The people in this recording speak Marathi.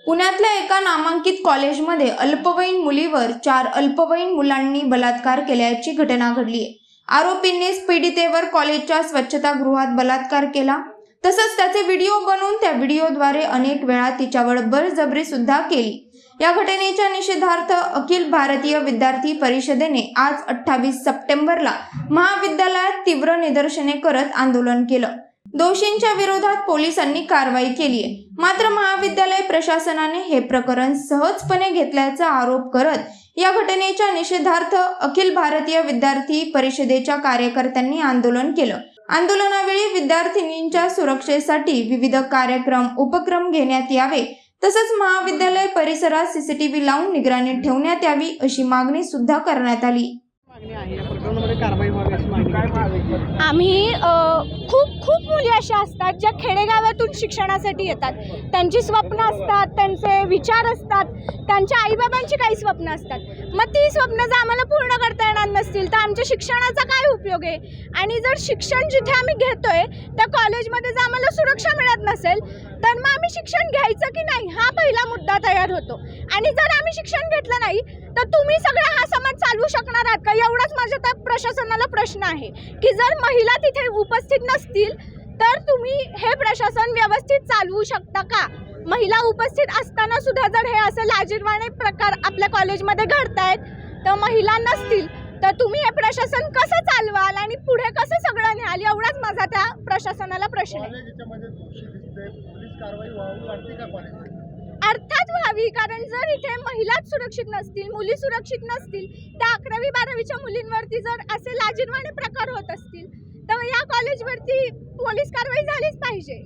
पुण्यातल्या एका नामांकित कॉलेजमध्ये अल्पवयीन मुलीवर 4 अल्पवयीन मुलांनी बलात्कार केल्याची घटना घडली आहे। आरोपींनीच पीडितेवर कॉलेजच्या स्वच्छतागृहात बलात्कार केला, तसंच त्याचे व्हिडिओ बनवून त्या व्हिडिओद्वारे अनेक वेळा तिच्यावर बळजबरी सुद्धा केली। या घटनेच्या निषेधार्थ अखिल भारतीय विद्यार्थी परिषदेने आज 28 सप्टेंबरला महाविद्यालयात तीव्र निदर्शने करत आंदोलन केलं। दोषींच्या विरोधात पोलिसांनी कारवाई केली आहे। मात्र महाविद्यालय प्रशासनाने हे प्रकरण सहजपणे घेतल्याचा आरोप करत या घटनेच्या निषेधार्थ अखिल भारतीय विद्यार्थी परिषदेच्या कार्यकर्त्यांनी आंदोलन केलं। आंदोलनावेळी विद्यार्थिनींच्या सुरक्षेसाठी विविध उपक्रम घेण्यात यावे, तसंच महाविद्यालय परिसरात सीसीटीव्ही लावून निगराणी ठेवण्यात यावी अशी मागणी सुद्धा करण्यात आली। आम्ही खूप मुली अशा असतात ज्या खेडेगावातून शिक्षणासाठी येतात। त्यांची स्वप्न असतात, त्यांचे विचार असतात, त्यांच्या आईबाबांची काही स्वप्न असतात। मग ती स्वप्न जर आम्हाला पूर्ण करता येणार नसतील तर आमच्या शिक्षणाचा काय उपयोग आहे? आणि जर शिक्षण जिथे आम्ही घेतोय त्या कॉलेजमध्ये जर आम्हाला सुरक्षा मिळत नसेल तर मग आम्ही शिक्षण घ्यायचं की नाही हा पहिला मुद्दा तयार होतो। आणि जर आम्ही शिक्षण घेतलं नाही तर तुम्ही सगळा हा समाज चालवू शकणार आहात का? एवढाच माझ्या त्या प्रशासनाला प्रश्न आहे की जर महिला तिथे उपस्थित नसतील तर तुम्ही हे प्रशासन व्यवस्थित चालवू शकता का? महिला उपस्थित असताना सुद्धा जर हे असं लाजिरवाणे प्रकार आपल्या कॉलेजमध्ये घडतायत तर महिला नसतील तर तुम्ही हे प्रशासन कसं चालवाल आणि पुढे कसं सगळं न्याल? एवढाच माझा त्या प्रशासनाला प्रश्न आहे। अर्थात व्हावी, कारण जर इथे महिलाच सुरक्षित नसतील, मुली सुरक्षित नसतील, त्या 11वी 12वीच्या मुलींवरती जर असे लाजिरवाणे प्रकार होत असतील तर या कॉलेजवरती पोलीस कारवाई झालीच पाहिजे।